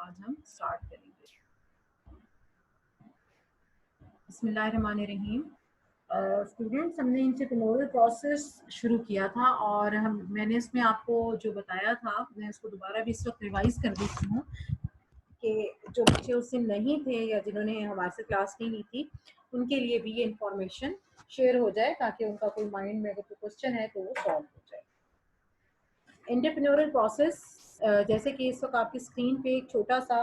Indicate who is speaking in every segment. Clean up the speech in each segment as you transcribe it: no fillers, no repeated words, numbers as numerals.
Speaker 1: आज हम स्टार्ट करेंगे। बिस्मिल्लाहिर्रहमानिर्रहीम। स्टूडेंट्स, हमने एंटरप्रेन्योरियल प्रोसेस शुरू किया था और मैंने इसमें आपको जो बताया था, मैं इसको दोबारा भी इस वक्त रिवाइज कर देती हूँ कि जो बच्चे उस दिन नहीं थे या जिन्होंने हमारे से क्लास नहीं ली थी, उनके लिए भी ये इंफॉर्मेशन शेयर हो जाए ताकि उनका कोई माइंड में अगर कोई क्वेश्चन है तो वो सॉल्व हो जाए। एंटरप्रेन्योरियल प्रोसेस, जैसे कि इस वक्त आपकी स्क्रीन पे एक छोटा सा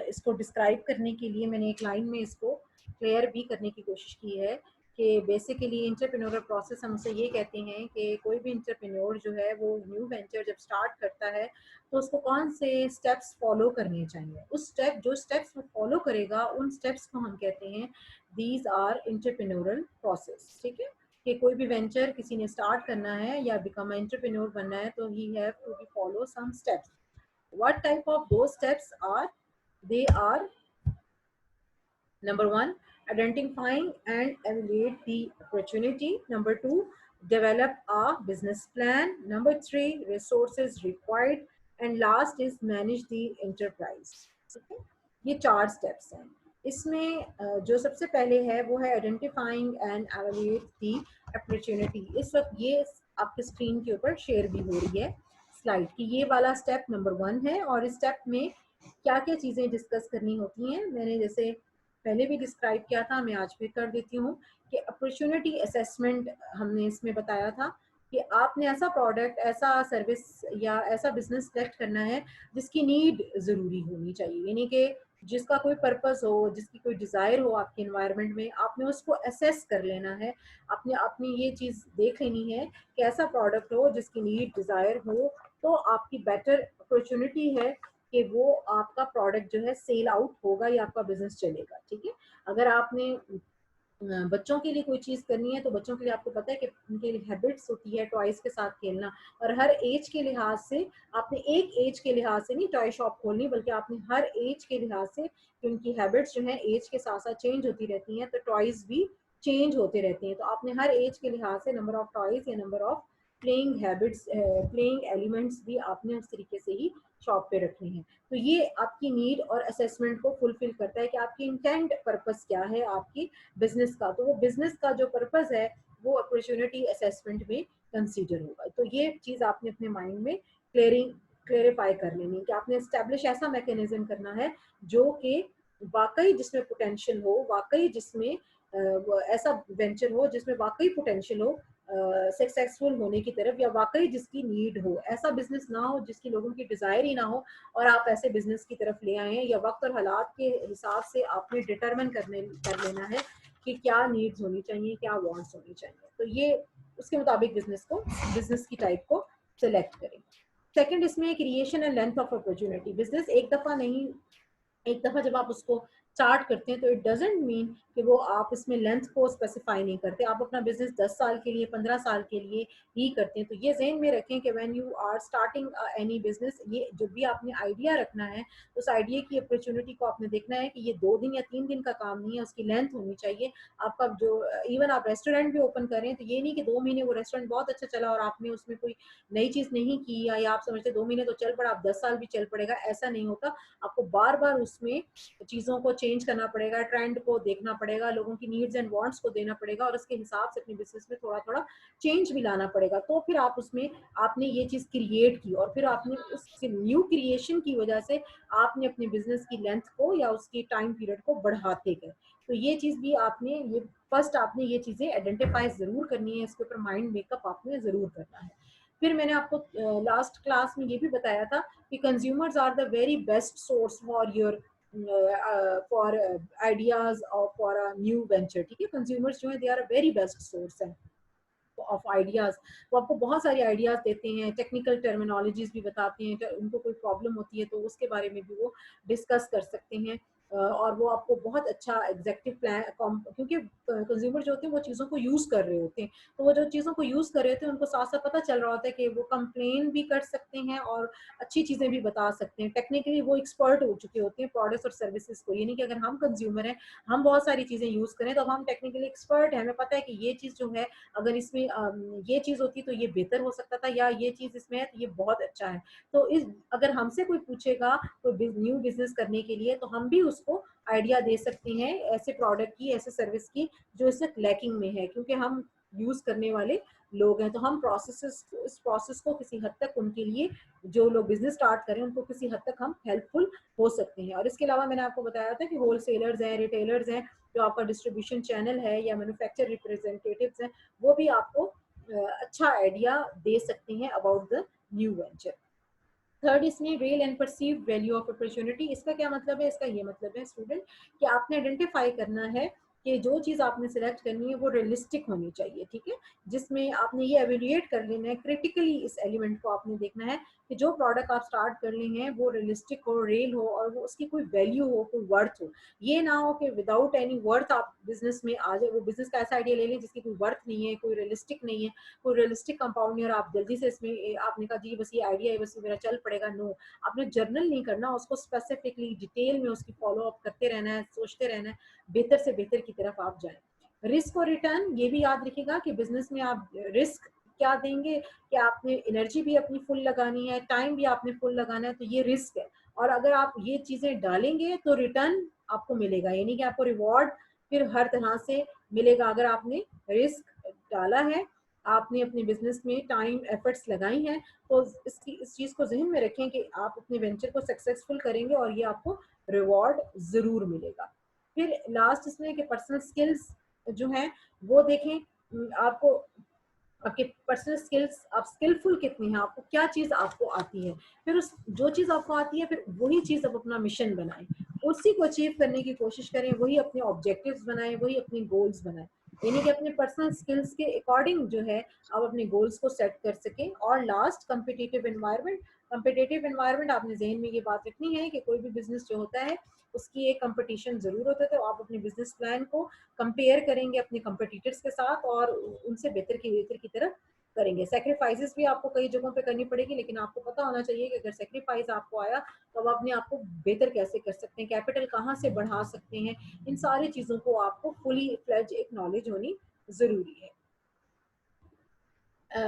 Speaker 1: इसको डिस्क्राइब करने के लिए मैंने एक लाइन में इसको क्लियर भी करने की कोशिश की है कि बेसिकली एंटरप्रेन्योरियल प्रोसेस हम उसे ये कहते हैं कि कोई भी एंटरप्रेन्योर जो है वो न्यू वेंचर जब स्टार्ट करता है तो उसको कौन से स्टेप्स फॉलो करने चाहिए। जो स्टेप्स वो फॉलो करेगा उन स्टेप्स को हम कहते हैं दीज आर एंटरप्रेन्योरियल प्रोसेस। ठीक है, कि कोई भी वेंचर किसी ने स्टार्ट करना है या बिकम एंटरप्रेन्योर बनना है तो he have to be follow some steps. What type of दो steps are? They are number 1, identifying and evaluate the opportunity. Number 2, develop a business plan. Number 3, resources required. And last is manage the enterprise. ठीक है, ये 4 steps हैं। इसमें जो सबसे पहले है वो है identifying and evaluate the opportunity. इस वक्त ये आपके स्क्रीन के ऊपर शेयर भी हो रही है स्लाइड की। ये वाला स्टेप नंबर 1 है और इस स्टेप में क्या क्या चीज़ें डिस्कस करनी होती हैं मैंने जैसे पहले भी डिस्क्राइब किया था, मैं आज भी कर देती हूँ कि अपॉर्चुनिटी असेसमेंट हमने इसमें बताया था कि आपने ऐसा प्रोडक्ट, ऐसा सर्विस या ऐसा बिजनेस सेलेक्ट करना है जिसकी नीड ज़रूरी होनी चाहिए, यानी कि जिसका कोई पर्पस हो, जिसकी कोई डिज़ायर हो आपके इन्वायरमेंट में, आपने उसको असेस कर लेना है। आपने अपनी ये चीज़ देख लेनी है कि ऐसा प्रोडक्ट हो जिसकी नीड, डिज़ायर हो, तो आपकी बेटर अपॉर्चुनिटी है कि वो आपका प्रोडक्ट जो है सेल आउट होगा या आपका बिजनेस चलेगा। ठीक है, अगर आपने बच्चों के लिए कोई चीज़ करनी है तो बच्चों के लिए आपको पता है कि उनके लिए हैबिट्स होती है टॉयज़ के साथ खेलना, और हर एज के लिहाज से आपने एक एज के लिहाज से नहीं टॉय शॉप खोलनी, बल्कि आपने हर एज के लिहाज से कि उनकी हैबिट्स जो है एज के साथ साथ चेंज होती रहती हैं, तो टॉयज़ भी चेंज होते रहते हैं। तो आपने हर एज के लिहाज से नंबर ऑफ टॉयज़ या number of playing habits, playing elements भी आपने उस तरीके से ही शॉप पे रखने हैं। तो ये आपकी नीड और असेसमेंट को फुलफिल करता है कि आपकी इंटेंट पर्पस क्या है आपकी बिजनेस का। तो वो बिजनेस का जो पर्पस है वो अपॉर्चुनिटी असेसमेंट में कंसीडर होगा। तो ये चीज़ आपने अपने माइंड में क्लेरिफाई कर लेनी है कि आपने एस्टेब्लिश ऐसा मैकेनिज्म करना है जो कि वाकई जिसमें पोटेंशियल हो, वाकई जिसमें ऐसा वेंचर हो जिसमें वाकई पोटेंशियल हो सक्सेसफुल होने की तरफ, या वाकई जिसकी नीड हो। ऐसा बिजनेस ना हो जिसकी लोगों की डिज़ायर ही ना हो और आप ऐसे बिजनेस की तरफ ले आए हैं, या वक्त और हालात के हिसाब से आपने डिटरमिन कर लेना है कि क्या नीड्स होनी चाहिए, क्या वांट्स होनी चाहिए। तो ये उसके मुताबिक बिजनेस की टाइप को सिलेक्ट करें। सेकंड, इसमें creation and length of opportunity. Business एक दफ़ा नहीं, एक दफ़ा जब आप उसको स्टार्ट करते हैं तो इट डजेंट मीन कि वो आप इसमें लेंथ को स्पेसिफाई नहीं करते। आप अपना बिजनेस 10 साल के लिए, 15 साल के लिए ही करते हैं। तो ये ज़हन में रखें कि when you are starting any business, ये जो भी आपने आइडिया रखना है, उस आइडिया की अपॉर्चुनिटी को आपने देखना है कि ये 2 दिन या 3 दिन का काम नहीं है, उसकी लेंथ होनी चाहिए। आपका जो इवन आप रेस्टोरेंट भी ओपन करें तो ये नहीं कि 2 महीने वो रेस्टोरेंट बहुत अच्छा चला और आपने उसमें कोई नई चीज़ नहीं की, या आप समझते 2 महीने तो चल पड़ा, आप 10 साल भी चल पड़ेगा, ऐसा नहीं होता। आपको बार बार उसमें चीज़ों को चेंज करना पड़ेगा, ट्रेंड को देखना पड़ेगा, लोगों की नीड्स एंड वांट्स को देना पड़ेगा और उसके हिसाब से अपने बिजनेस में थोड़ा थोड़ा चेंज भी लाना पड़ेगा। तो फिर आप उसमें आपने ये चीज़ क्रिएट की और फिर आपने उस न्यू क्रिएशन की वजह से आपने अपने बिजनेस की लेंथ को या उसकी टाइम पीरियड को बढ़ाते गए। तो ये चीज़ भी आपने ये फर्स्ट आपने ये चीज़ें आइडेंटिफाई ज़रूर करनी है, इसके ऊपर माइंड मेकअप आपने ज़रूर करना है। फिर मैंने आपको लास्ट क्लास में ये भी बताया था कि consumers are the very best source for your for ideas और फॉर अ न्यू वेंचर। ठीक है, कंज्यूमर्स जो है they are a very best source है ऑफ आइडियाज। वो आपको बहुत सारे आइडियाज देते हैं, टेक्निकल टर्मिनोलॉजीज भी बताते हैं, उनको कोई प्रॉब्लम होती है तो उसके बारे में भी वो डिस्कस कर सकते हैं। और वो आपको बहुत अच्छा एग्जेक्टिव प्लान, क्योंकि कंज्यूमर जो होते हैं वो चीज़ों को यूज़ कर रहे होते हैं, तो वो जो चीज़ों को यूज़ कर रहे होते हैं उनको साथ साथ पता चल रहा होता है कि वो कंप्लेन भी कर सकते हैं और अच्छी चीज़ें भी बता सकते हैं। टेक्निकली वो एक्सपर्ट हो चुके होते हैं प्रोडक्ट्स और सर्विसेज को। ये नहीं कि अगर हम कंज्यूमर हैं, हम बहुत सारी चीज़ें यूज़ करें तो हम टेक्निकली एक्सपर्ट हैं, हमें पता है कि ये चीज़ जो है अगर इसमें ये चीज़ होती तो ये बेहतर हो सकता था, या ये चीज़ इसमें है तो ये बहुत अच्छा है। तो इस अगर हमसे कोई पूछेगा कोई न्यू बिजनेस करने के लिए, तो हम भी उसको आइडिया दे सकते हैं ऐसे प्रोडक्ट की, ऐसे सर्विस की जो इससे लैकिंग में है, क्योंकि हम यूज करने वाले लोग हैं। तो हम इस प्रोसेस को किसी हद तक उनके लिए, जो लोग बिजनेस स्टार्ट करें उनको किसी हद तक हम हेल्पफुल हो सकते हैं। और इसके अलावा मैंने आपको बताया था कि होलसेलर्स हैं, रिटेलर्स हैं, जो आपका डिस्ट्रीब्यूशन चैनल है, या मैन्युफैक्चर रिप्रेजेंटेटिव्स हैं, वो भी आपको अच्छा आइडिया दे सकते हैं about the new venture. Third, इसमें real and perceived value of opportunity. इसका क्या मतलब है? इसका ये मतलब है स्टूडेंट कि आपने आइडेंटिफाई करना है कि जो चीज़ आपने सिलेक्ट करनी है वो रियलिस्टिक होनी चाहिए, ठीक है, जिसमें आपने ये एवेल्युएट कर लेना है, क्रिटिकली इस एलिमेंट को आपने देखना है कि जो प्रोडक्ट आप स्टार्ट कर रहे हैं वो रियलिस्टिक हो, रियल हो, और वो उसकी कोई वैल्यू हो, कोई वर्थ हो। ये ना हो कि विदाउट एनी वर्थ आप बिजनेस में आ जाए, वो बिजनेस का ऐसा आइडिया ले लें जिसकी कोई वर्थ नहीं है, कोई रियलिस्टिक नहीं है, कोई रियलिस्टिक कंपाउंड नहीं, और आप जल्दी से इसमें आपने कहा जी बस ये आइडिया है, बस ये मेरा चल पड़ेगा। नो, आपने जर्नल नहीं करना, उसको स्पेसिफिकली डिटेल में उसकी फॉलो अप करते रहना है, सोचते रहना है, बेहतर से बेहतर की तरफ आप जाएं। रिस्क और रिटर्न ये भी याद रखिएगा कि बिजनेस में आप रिस्क क्या देंगे कि आपने एनर्जी भी अपनी फुल लगानी है, टाइम भी आपने फुल लगाना है, तो ये रिस्क है। और अगर आप ये चीजें डालेंगे तो रिटर्न आपको मिलेगा, यानी कि आपको रिवॉर्ड फिर हर तरह से मिलेगा। अगर आपने रिस्क डाला है, आपने अपने बिजनेस में टाइम एफर्ट्स लगाई हैं, तो इस चीज को जहन में रखें कि आप अपने वेंचर को सक्सेसफुल करेंगे और ये आपको रिवॉर्ड जरूर मिलेगा। फिर लास्ट इसमें कि पर्सनल स्किल्स जो हैं वो देखें। आपको आपके पर्सनल स्किल्स, आप स्किलफुल कितनी हैं, आपको क्या चीज आपको आती है, फिर उस जो चीज आपको आती है फिर वही चीज आप अपना मिशन बनाएं, उसी को अचीव करने की कोशिश करें, वही अपने ऑब्जेक्टिव्स बनाएं, वही अपने गोल्स बनाएं, यानी कि अपने पर्सनल स्किल्स के अकॉर्डिंग जो है आप अपने गोल्स को सेट कर सकें। और last, competitive environment. Competitive environment आपने जहन में ये बात रखनी है कि कोई भी बिजनेस जो होता है उसकी एक कंपटीशन जरूर होता है, तो आप अपने बिजनेस प्लान को कंपेयर करेंगे अपने कंपटीटर्स के साथ और उनसे बेहतर की तरफ करेंगे। सेक्रीफाइसेस भी आपको कई जगहों पे करनी पड़ेगी, लेकिन आपको पता होना चाहिए कि अगर सेक्रीफाइस आपको आया तो आप अपने आप को बेहतर कैसे कर सकते हैं, कैपिटल कहाँ से बढ़ा सकते हैं, इन सारी चीजों को आपको फुली फ्लेज एक नॉलेज होनी जरूरी है।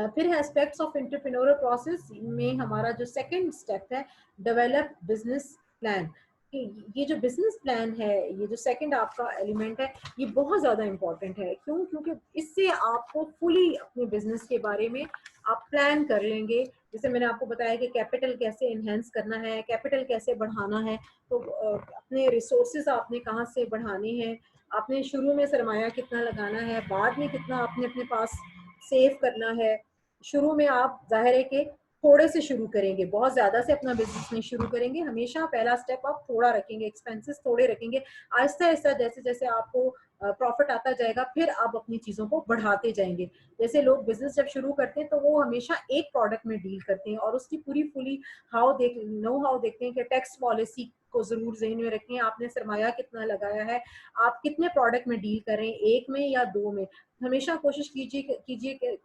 Speaker 1: फिर है एस्पेक्ट्स ऑफ एंटरप्रेन्योरल प्रोसेस में हमारा जो सेकंड स्टेप है, डेवलप बिजनेस प्लान। ये जो बिजनेस प्लान है, ये जो सेकंड आपका एलिमेंट है, ये बहुत ज़्यादा इंपॉर्टेंट है। क्यों? क्योंकि इससे आपको फुली अपने बिजनेस के बारे में आप प्लान कर लेंगे। जैसे मैंने आपको बताया कि कैपिटल कैसे इन्हेंस करना है, कैपिटल कैसे बढ़ाना है, तो अपने रिसोर्सेज आपने कहाँ से बढ़ाने हैं, आपने शुरू में सरमाया कितना लगाना है, बाद में कितना आपने अपने पास सेव करना है। शुरू में आप जाहिर है कि थोड़े से शुरू करेंगे, बहुत ज्यादा से अपना बिजनेस नहीं शुरू करेंगे, हमेशा पहला स्टेप आप थोड़ा रखेंगे, एक्सपेंसेस थोड़े रखेंगे। आहिस्ता आहिस्ता जैसे जैसे आपको प्रॉफिट आता जाएगा फिर आप अपनी चीजों को बढ़ाते जाएंगे। जैसे लोग बिजनेस जब शुरू करते हैं तो वो हमेशा एक प्रोडक्ट में डील करते हैं और उसकी पूरी फुली नो हाउ देखते हैं कि टैक्स पॉलिसी को जरूर जहन में रखें, आपने सरमाया कितना लगाया है, आप कितने प्रोडक्ट में डील कर रहे हैं, एक में या दो में। हमेशा कोशिश कीजिए कि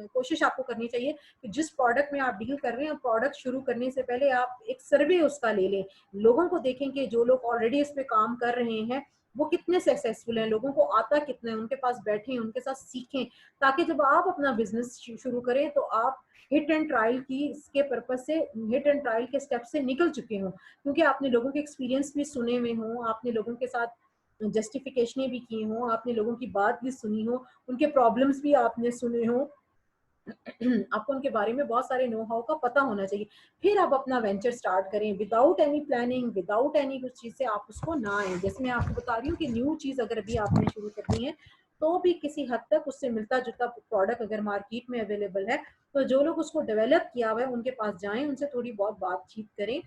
Speaker 1: कोशिश आपको करनी चाहिए कि जिस प्रोडक्ट में आप डील कर रहे हैं, प्रोडक्ट शुरू करने से पहले आप एक सर्वे उसका ले लें, लोगों को देखें कि जो लोग ऑलरेडी इस पे काम कर रहे हैं वो कितने सक्सेसफुल हैं, लोगों को आता कितना है, उनके पास बैठें, उनके साथ सीखें, ताकि जब आप अपना बिजनेस शुरू करें तो आप हिट एंड ट्रायल की इसके पर्पज से, हिट एंड ट्रायल के स्टेप से निकल चुके हों, क्योंकि आपने लोगों के एक्सपीरियंस भी सुने हुए हों, आपने लोगों के साथ जस्टिफिकेशनें भी की हों, आपने लोगों की बात भी सुनी हो, उनके प्रॉब्लम्स भी आपने सुने हो, आपको उनके बारे में बहुत सारे नो हाउ का पता होना चाहिए। फिर आप अपना वेंचर स्टार्ट करें without any planning, without any कुछ चीज़ से आप उसको ना आए। जैसे मैं आपको बता रही हूँ कि न्यू चीज़ अगर अभी आपने शुरू करनी है तो भी किसी हद तक उससे मिलता जुलता प्रोडक्ट अगर मार्केट में अवेलेबल है तो जो लोग उसको डेवलप किया हुआ है उनके पास जाएं, उनसे थोड़ी बहुत बातचीत करें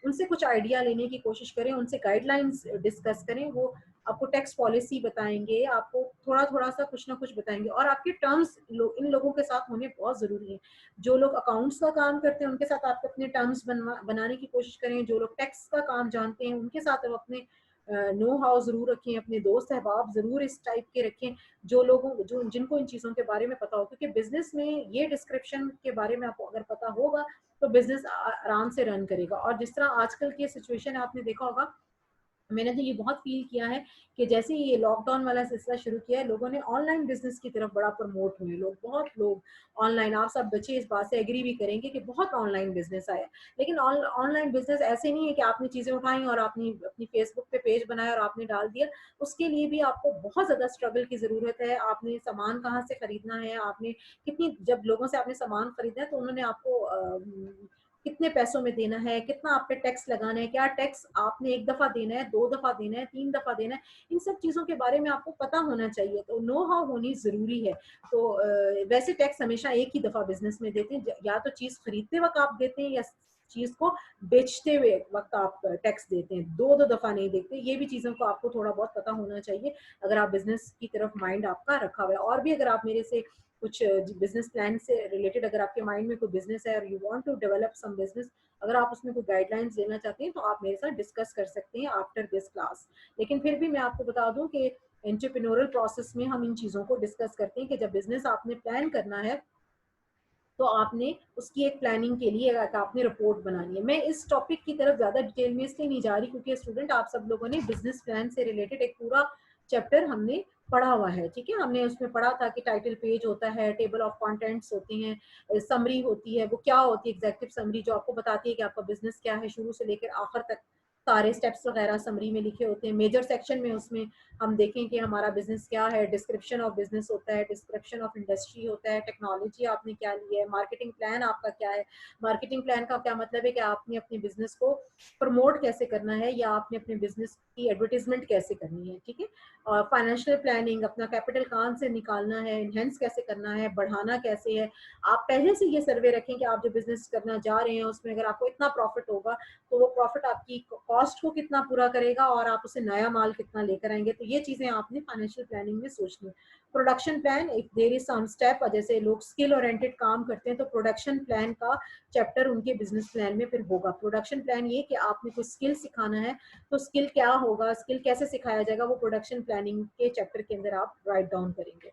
Speaker 1: उनसे कुछ आइडिया लेने की कोशिश करें, उनसे गाइडलाइंस डिस्कस करें। वो आपको टैक्स पॉलिसी बताएंगे, आपको थोड़ा थोड़ा सा कुछ ना कुछ बताएंगे। और आपके टर्म्स इन लोगों के साथ होने बहुत जरूरी है। जो लोग अकाउंट्स का काम करते हैं उनके साथ आप अपने टर्म्स बनाने की कोशिश करें। जो लोग टैक्स का काम जानते हैं उनके साथ आप अपने नो हाउ जरूर रखें, अपने दोस्त अहबाब जरूर इस टाइप के रखें जो लोगों जो जिनको इन चीज़ों के बारे में पता हो। क्योंकि बिजनेस में ये डिस्क्रिप्शन के बारे में आपको अगर पता होगा तो बिजनेस आराम से रन करेगा। और जिस तरह आजकल की सिचुएशन है आपने देखा होगा, मैंने तो ये बहुत फील किया है कि जैसे ही ये लॉकडाउन वाला सिलसिला शुरू किया है लोगों ने ऑनलाइन बिजनेस की तरफ बड़ा प्रमोट हुए। लोग बहुत लोग ऑनलाइन, आप सब बच्चे इस बात से एग्री भी करेंगे कि बहुत ऑनलाइन बिजनेस आया। लेकिन ऑनलाइन बिजनेस ऐसे नहीं है कि आपने चीजें उठाई और आपने अपनी फेसबुक पे पेज बनाया और आपने डाल दिया। उसके लिए भी आपको बहुत ज्यादा स्ट्रगल की जरूरत है। आपने सामान कहाँ से खरीदना है, आपने कितनी, जब लोगों से आपने सामान खरीदा है तो उन्होंने आपको कितने पैसों में देना है, कितना आप पे टैक्स लगाना है, क्या टैक्स आपने एक दफा देना है, 2 दफा देना है, 3 दफा देना है, इन सब चीजों के बारे में आपको पता होना चाहिए। तो नो हाउ होनी जरूरी है। तो वैसे टैक्स हमेशा एक ही दफा बिजनेस में देते हैं, या तो चीज खरीदते वक्त आप देते हैं या चीज को बेचते हुए वक्त आप टैक्स देते हैं। दो दो दफा नहीं देते। ये भी चीजों को आपको थोड़ा बहुत पता होना चाहिए अगर आप बिजनेस की तरफ माइंड आपका रखा हुआ है। और भी अगर आप मेरे से कुछ बिजनेस प्लान से रिलेटेड, अगर आपके माइंड में कोई बिजनेस है और you want to develop some business, अगर आप उसमें कोई गाइडलाइंस देना चाहते हैं तो आप मेरे साथ डिस्कस कर सकते हैं आफ्टर दिस क्लास। लेकिन फिर भी मैं आपको बता दूं कि एंटरप्रेन्योरल प्रोसेस में हम इन चीज़ों को डिस्कस करते हैं कि जब बिजनेस आपने प्लान करना है तो आपने उसकी एक प्लानिंग के लिए आपने रिपोर्ट बनानी है। मैं इस टॉपिक की तरफ ज्यादा डिटेल में इसलिए नहीं जा रही क्योंकि स्टूडेंट आप सब लोगों ने बिजनेस प्लान से रिलेटेड एक पूरा चैप्टर हमने पढ़ा हुआ है। ठीक है, हमने उसमें पढ़ा था कि टाइटल पेज होता है, टेबल ऑफ कंटेंट्स होते हैं, समरी होती है। वो क्या होती है? एग्जेक्टिव समरी, जो आपको बताती है कि आपका बिजनेस क्या है शुरू से लेकर आखिर तक, सारे स्टेप्स वगैरह समरी में लिखे होते हैं। मेजर सेक्शन में उसमें हम देखें कि हमारा बिजनेस क्या है, डिस्क्रिप्शन ऑफ बिजनेस होता है, डिस्क्रिप्शन ऑफ इंडस्ट्री होता है, टेक्नोलॉजी आपने क्या ली है, मार्केटिंग प्लान आपका क्या है। मार्केटिंग प्लान का क्या मतलब है कि आपने अपने बिजनेस को प्रमोट कैसे करना है या आपने अपने बिजनेस की एडवर्टीजमेंट कैसे करनी है। ठीक है, और फाइनेंशियल प्लानिंग, अपना कैपिटल कहाँ से निकालना है, इनहेंस कैसे करना है, बढ़ाना कैसे है। आप पहले से ये सर्वे रखें कि आप जो बिजनेस करना जा रहे हैं उसमें अगर आपको इतना प्रॉफिट होगा तो वो प्रॉफिट आपकी कॉस्ट को कितना पूरा करेगा और आप उसे नया माल कितना लेकर आएंगे। तो ये चीजें आपने फाइनेंशियल प्लानिंग में सोचनी है। Production plan, if there is some step, जैसे लोग स्किल ओरिएंटेड काम करते हैं तो प्रोडक्शन प्लान का चैप्टर उनके बिजनेस प्लान में फिर होगा। प्रोडक्शन प्लान ये कि आपने कोई स्किल सिखाना है तो स्किल क्या होगा, स्किल कैसे सिखाया जाएगा, वो प्रोडक्शन प्लानिंग के चैप्टर के अंदर आप राइट डाउन करेंगे।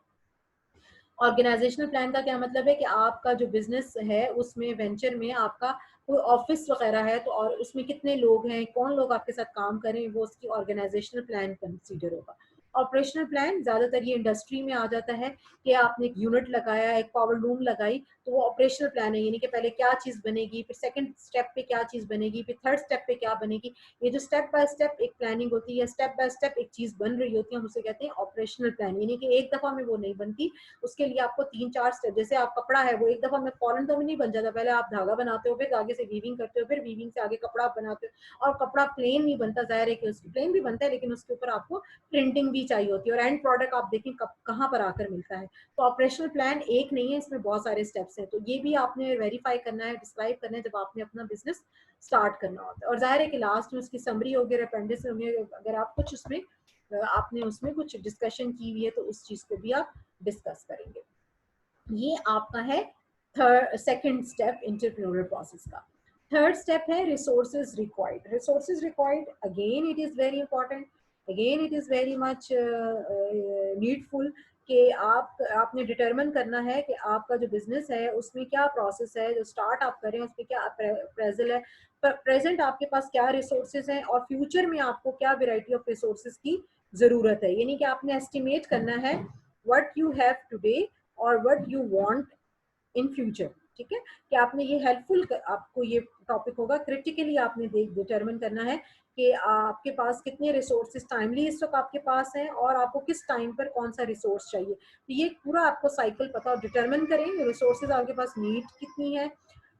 Speaker 1: ऑर्गेनाइजेशनल प्लान का क्या मतलब है कि आपका जो बिजनेस है उसमें वेंचर में आपका कोई ऑफिस वगैरह है तो और उसमें कितने लोग हैं, कौन लोग आपके साथ काम करें, वो उसकी ऑर्गेनाइजेशनल प्लान कंसीडर होगा। ऑपरेशनल प्लान ज्यादातर ये इंडस्ट्री में आ जाता है कि आपने एक यूनिट लगाया, एक पावर लूम लगाई, तो वो ऑपरेशनल प्लान है। यानी कि पहले क्या चीज बनेगी, फिर सेकंड स्टेप पे क्या चीज बनेगी, फिर थर्ड स्टेप पे क्या बनेगी। ये जो स्टेप बाय स्टेप एक प्लानिंग होती है, स्टेप बाय स्टेप एक चीज बन रही होती है, हम उसे कहते हैं ऑपरेशनल प्लान। यानी कि एक दफा में वो नहीं बनती, उसके लिए आपको 3-4 स्टेप, जैसे आप कपड़ा है वो एक दफा में फौरन तो नहीं बन जाता। पहले आप धागा बनाते हो, फिर धागे से वीविंग करते हो, फिर वीविंग से आगे कपड़ा बनाते हो। और कपड़ा प्लेन नहीं बनता, जाहिर है कि उसकी प्लेन भी बनता है लेकिन उसके ऊपर आपको प्रिंटिंग भी चाहिए होती है और एंड प्रोडक्ट आप देखें कहाँ पर आकर मिलता है। तो ऑपरेशनल प्लान एक नहीं है, इसमें बहुत सारे स्टेप्स हैं। तो ये भी आपने वेरीफाई करना है, डिस्क्राइब करना है जब आपने अपना बिजनेस स्टार्ट करना होता है। और जाहिर है कि लास्ट में उसकी समरी होगी, अपेंडिक्स होगी, अगर आप कुछ उसमें आपने उसमें कुछ डिस्कशन की हुई है तो उस चीज को भी आप डिस्कस करेंगे। ये आपका है सेकंड स्टेप इंटरप्रेन्योरियल प्रोसेस का। थर्ड स्टेप है resources required. Resources required, again it is very important, again it is very much needful कि आपने डिटरमिन करना है कि आपका जो बिजनेस है उसमें क्या प्रोसेस है, जो स्टार्ट आप करें उसमें क्या प्रेजेंट है, प्रेजेंट आपके पास क्या रिसोर्सेज हैं और फ्यूचर में आपको क्या वेराइटी ऑफ रिसोर्सेज की जरूरत है। यानी कि आपने एस्टिमेट करना है व्हाट यू हैव टुडे और what you want in future. ठीक है, कि आपने ये हेल्पफुल, आपको ये टॉपिक होगा, क्रिटिकली आपने डिटरमिन करना है कि आपके पास कितने रिसोर्सेज टाइमली इस वक्त आपके पास हैं और आपको किस टाइम पर कौन सा रिसोर्स चाहिए। तो ये पूरा आपको साइकिल पता और डिटरमिन करें रिसोर्सेज आपके पास नीड कितनी है,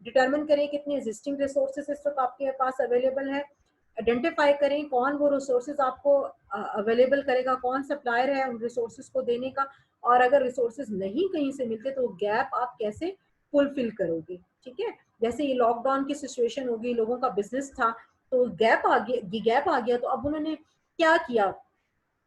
Speaker 1: डिटरमिन करें कितने एग्जिस्टिंग रिसोर्सेज इस वक्त आपके पास अवेलेबल है, आइडेंटिफाई करें कौन वो रिसोर्सेज आपको अवेलेबल करेगा, कौन सप्लायर है उन रिसोर्सेज को देने का, और अगर रिसोर्सेज नहीं कहीं से मिलते तो गैप आप कैसे फुलफिल करोगे। ठीक है, जैसे ये लॉकडाउन की सिचुएशन होगी, लोगों का बिजनेस था तो गैप आ गया, ये गैप आ गया, तो अब उन्होंने क्या किया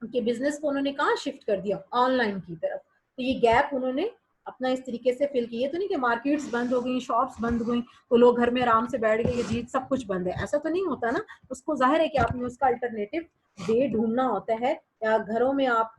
Speaker 1: कि बिजनेस को उन्होंने कहाँ शिफ्ट कर दिया, ऑनलाइन की तरफ। तो ये गैप उन्होंने अपना इस तरीके से फिल किया। तो नहीं कि मार्केट्स बंद हो गई, शॉप्स बंद हो गई, तो लोग घर में आराम से बैठ गए, जी सब कुछ बंद है, ऐसा तो नहीं होता ना। उसको जाहिर है कि आपने उसका अल्टरनेटिव वे ढूंढना होता है, या घरों में आप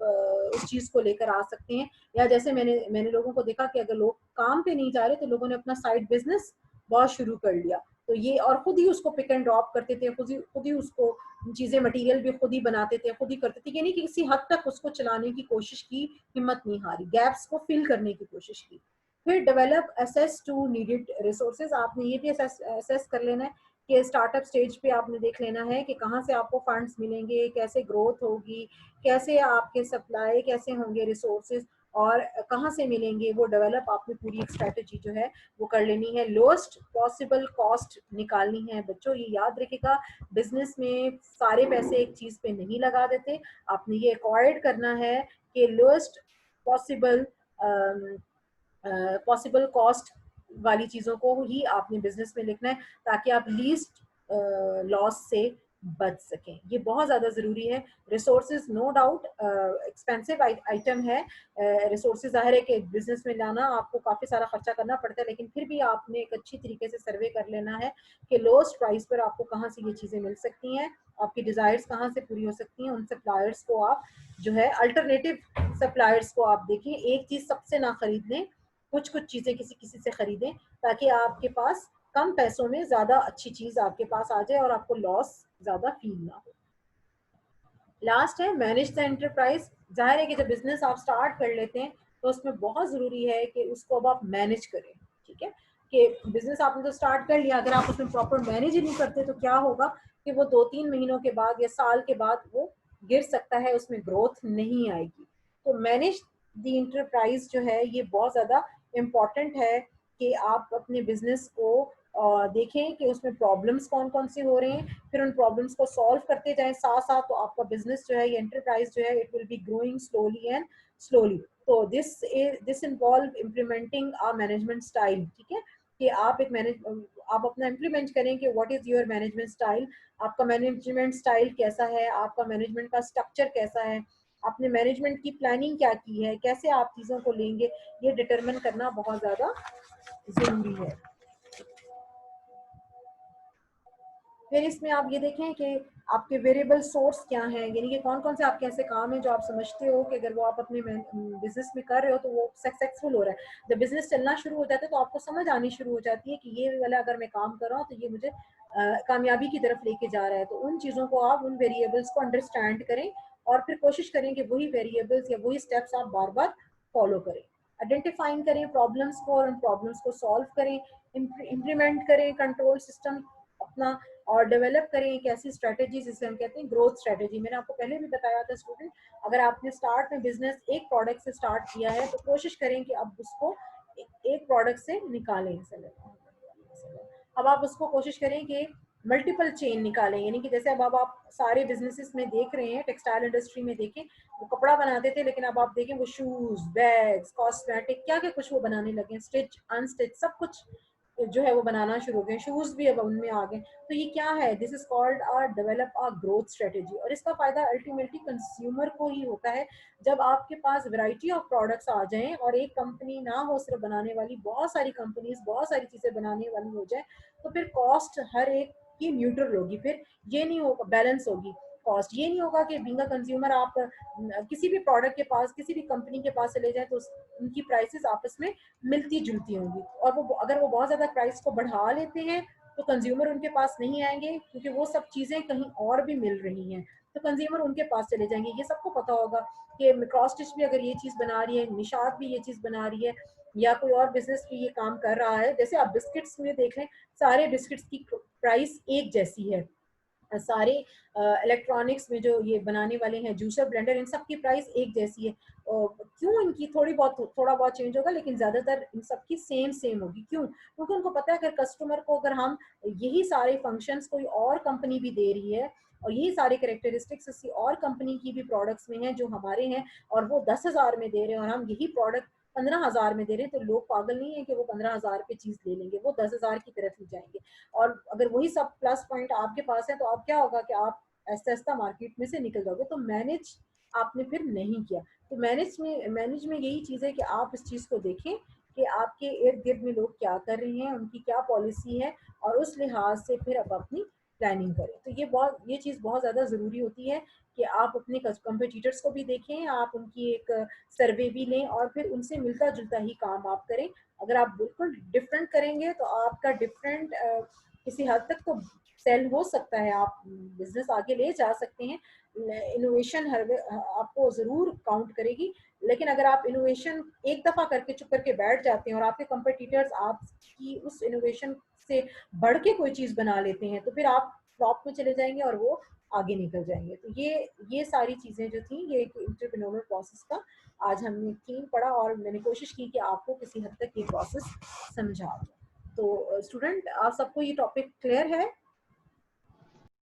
Speaker 1: उस चीज को लेकर आ सकते हैं। या जैसे मैंने लोगों को देखा कि अगर लोग काम पे नहीं जा रहे तो लोगों ने अपना साइड बिजनेस बहुत शुरू कर लिया। तो ये, और खुद ही उसको पिक एंड ड्रॉप करते थे, खुद ही उसको चीजें, मटेरियल भी खुद ही बनाते थे, खुद ही करते थे, यानी कि किसी हद तक उसको चलाने की कोशिश की, हिम्मत नहीं हारी, गैप्स को फिल करने की कोशिश की। फिर develop access to needed resources, आपने ये भी असेस कर लेना है कि स्टार्टअप स्टेज पे आपने देख लेना है कि कहाँ से आपको फंड्स मिलेंगे, कैसे ग्रोथ होगी, कैसे आपके सप्लाई कैसे होंगे रिसोर्सेज, और कहाँ से मिलेंगे, वो डेवलप आपने पूरी एक स्ट्रेटेजी जो है वो कर लेनी है। लोएस्ट पॉसिबल कॉस्ट निकालनी है। बच्चों ये याद रखिएगा, बिजनेस में सारे पैसे एक चीज पे नहीं लगा देते, आपने ये अवॉइड करना है कि लोएस्ट पॉसिबल पॉसिबल कॉस्ट वाली चीजों को ही आपने बिजनेस में लिखना है, ताकि आप लीस्ट लॉस से बच सकें। ये बहुत ज्यादा जरूरी है। Resources no doubt expensive item है, रिसोर्सेज जाहिर है कि बिजनेस में लाना आपको काफी सारा खर्चा करना पड़ता है, लेकिन फिर भी आपने एक अच्छी तरीके से सर्वे कर लेना है कि लोएस्ट प्राइस पर आपको कहाँ से ये चीजें मिल सकती हैं, आपकी डिजायर्स कहाँ से पूरी हो सकती हैं। उन सप्लायर्स को आप जो है अल्टरनेटिव सप्लायर्स को आप देखें, एक चीज सबसे ना खरीद लें, कुछ कुछ चीजें किसी किसी से खरीदें, ताकि आपके पास कम पैसों में ज्यादा अच्छी चीज आपके पास आ जाए और आपको लॉस ज्यादा फील ना हो। लास्ट है मैनेज द एंटरप्राइज। जाहिर है कि जब बिजनेस आप स्टार्ट कर लेते हैं तो उसमें बहुत जरूरी है कि उसको अब आप मैनेज करें। ठीक है, कि बिजनेस आपने तो स्टार्ट कर लिया, अगर आप उसमें प्रॉपर मैनेज ही नहीं करते तो क्या होगा कि वो 2-3 महीनों के बाद या साल के बाद वो गिर सकता है, उसमें ग्रोथ नहीं आएगी। तो मैनेज द इंटरप्राइज जो है ये बहुत ज्यादा इम्पॉर्टेंट है कि आप अपने बिजनेस को देखें कि उसमें प्रॉब्लम्स कौन कौन से हो रहे हैं, फिर उन प्रॉब्लम्स को सॉल्व करते जाएं साथ साथ, तो आपका बिजनेस जो है, ये एंटरप्राइज जो है, it will be growing slowly and slowly. तो this involve implementing a management style. ठीक है, कि आप एक मैनेज आप अपना इम्प्लीमेंट करें कि what is your management style, आपका मैनेजमेंट स्टाइल कैसा है, आपका मैनेजमेंट का स्ट्रक्चर कैसा है, आपने मैनेजमेंट की प्लानिंग क्या की है, कैसे आप चीजों को लेंगे, ये डिटरमिन करना बहुत ज्यादा जरूरी है। फिर इसमें आप ये देखें कि आपके वेरिएबल सोर्स क्या हैं, यानी कि कौन कौन से आपके ऐसे काम हैं जो आप समझते हो कि अगर वो आप अपने बिजनेस में कर रहे हो तो वो सक्सेसफुल हो रहा है। जब बिजनेस चलना शुरू हो जाता है तो आपको समझ आनी शुरू हो जाती है कि ये वाला अगर मैं काम कर रहा हूँ तो ये मुझे कामयाबी की तरफ लेके जा रहा है। तो उन चीज़ों को आप, उन वेरिएबल्स को अंडरस्टैंड करें और फिर कोशिश करें कि वही वेरिएबल्स या वही स्टेप्स आप बार बार फॉलो करें। आइडेंटिफाइंग करें प्रॉब्लम्स को और उन प्रॉब्लम्स को सॉल्व करें, इम्प्लीमेंट करें कंट्रोल सिस्टम अपना, और डेवलप करें एक ऐसी स्ट्रेटेजी जिसे हम कहते हैं ग्रोथ स्ट्रेटेजी। मैंने आपको पहले भी बताया था स्टूडेंट, अगर आपने स्टार्ट में बिजनेस एक प्रोडक्ट से स्टार्ट किया है तो कोशिश करें कि अब उसको एक प्रोडक्ट से निकालें। अब आप उसको कोशिश करें कि मल्टीपल चेन निकालें, यानी कि जैसे अब आप सारे बिजनेसेस में देख रहे हैं, टेक्सटाइल इंडस्ट्री में देखें, वो कपड़ा बनाते थे, लेकिन अब आप देखें वो शूज, बैग्स, कॉस्मेटिक, क्या क्या कुछ वो बनाने लगे, स्टिच अनस्टिच सब कुछ जो है वो बनाना शुरू हो गए, शूज भी अब उनमें आ गए। तो ये क्या है, this is called a develop a growth strategy, और इसका फायदा अल्टीमेटली कंज्यूमर को ही होता है। जब आपके पास वैरायटी ऑफ प्रोडक्ट्स आ जाएं और एक कंपनी ना हो सिर्फ बनाने वाली, बहुत सारी कंपनीज बहुत सारी चीजें बनाने वाली हो जाए, तो फिर कॉस्ट हर एक की न्यूट्रल होगी, फिर ये नहीं होगा, बैलेंस होगी कॉस्ट। ये नहीं होगा कि बीइंग अ कंज्यूमर आप किसी भी प्रोडक्ट के पास, किसी भी कंपनी के पास चले जाए तो उनकी प्राइसेस आपस में मिलती जुलती होंगी, और वो अगर वो बहुत ज्यादा प्राइस को बढ़ा लेते हैं तो कंज्यूमर उनके पास नहीं आएंगे, क्योंकि वो सब चीजें कहीं और भी मिल रही हैं, तो कंज्यूमर उनके पास चले जाएंगे। ये सबको पता होगा कि क्रॉस स्टिच भी अगर ये चीज बना रही है, निशात भी ये चीज बना रही है, या कोई और बिजनेस भी ये काम कर रहा है, जैसे आप बिस्किट्स में देख लें, सारे बिस्किट्स की प्राइस एक जैसी है, सारे इलेक्ट्रॉनिक्स में जो ये बनाने वाले हैं, जूसर, ब्लेंडर, इन सब की प्राइस एक जैसी है। क्यों, इनकी थोड़ा बहुत चेंज होगा, लेकिन ज्यादातर इन सब की सेम सेम होगी। क्यों? क्योंकि उनको पता है अगर कस्टमर को, अगर हम यही सारे फंक्शंस कोई और कंपनी भी दे रही है और यही सारे करेक्टरिस्टिक्स किसी और कंपनी की भी प्रोडक्ट्स में हैं जो हमारे हैं, और वो 10,000 में दे रहे हैं, और हम यही प्रोडक्ट 15,000 में दे रहे हैं, तो लोग पागल नहीं है कि वो 15,000 पे चीज ले लेंगे, वो 10,000 की तरफ ही जाएंगे। और अगर वही सब प्लस पॉइंट आपके पास है तो आप क्या होगा कि आप ऐसा ऐसा मार्केट में से निकल जाओगे। तो मैनेज आपने फिर नहीं किया। तो मैनेज में यही चीज है कि आप इस चीज को देखें कि आपके इर्द गिर्द में लोग क्या कर रहे हैं, उनकी क्या पॉलिसी है, और उस लिहाज से फिर आप अपनी प्लानिंग करें। तो ये चीज़ बहुत ज़्यादा ज़रूरी होती है कि आप अपने कंपटीटर्स को भी देखें, आप उनकी एक सर्वे भी लें और फिर उनसे मिलता जुलता ही काम आप करें। अगर आप बिल्कुल डिफरेंट करेंगे तो आपका डिफरेंट किसी हद तक तो सेल हो सकता है, आप बिजनेस आगे ले जा सकते हैं। इनोवेशन आपको ज़रूर काउंट करेगी। लेकिन अगर आप इनोवेशन एक दफ़ा करके चुप करके बैठ जाते हैं और आपके कंपटीटर्स आपकी उस इनोवेशन से बढ़ के कोई चीज़ बना लेते हैं, तो फिर आप फ्लॉप में चले जाएंगे और वो आगे निकल जाएंगे। तो ये सारी चीज़ें जो थी, ये एक एंटरप्रेन्योरियल प्रोसेस का आज हमने थीम पढ़ा और मैंने कोशिश की कि आपको किसी हद तक ये प्रोसेस समझा दूं। तो स्टूडेंट, आप सबको ये टॉपिक क्लियर है?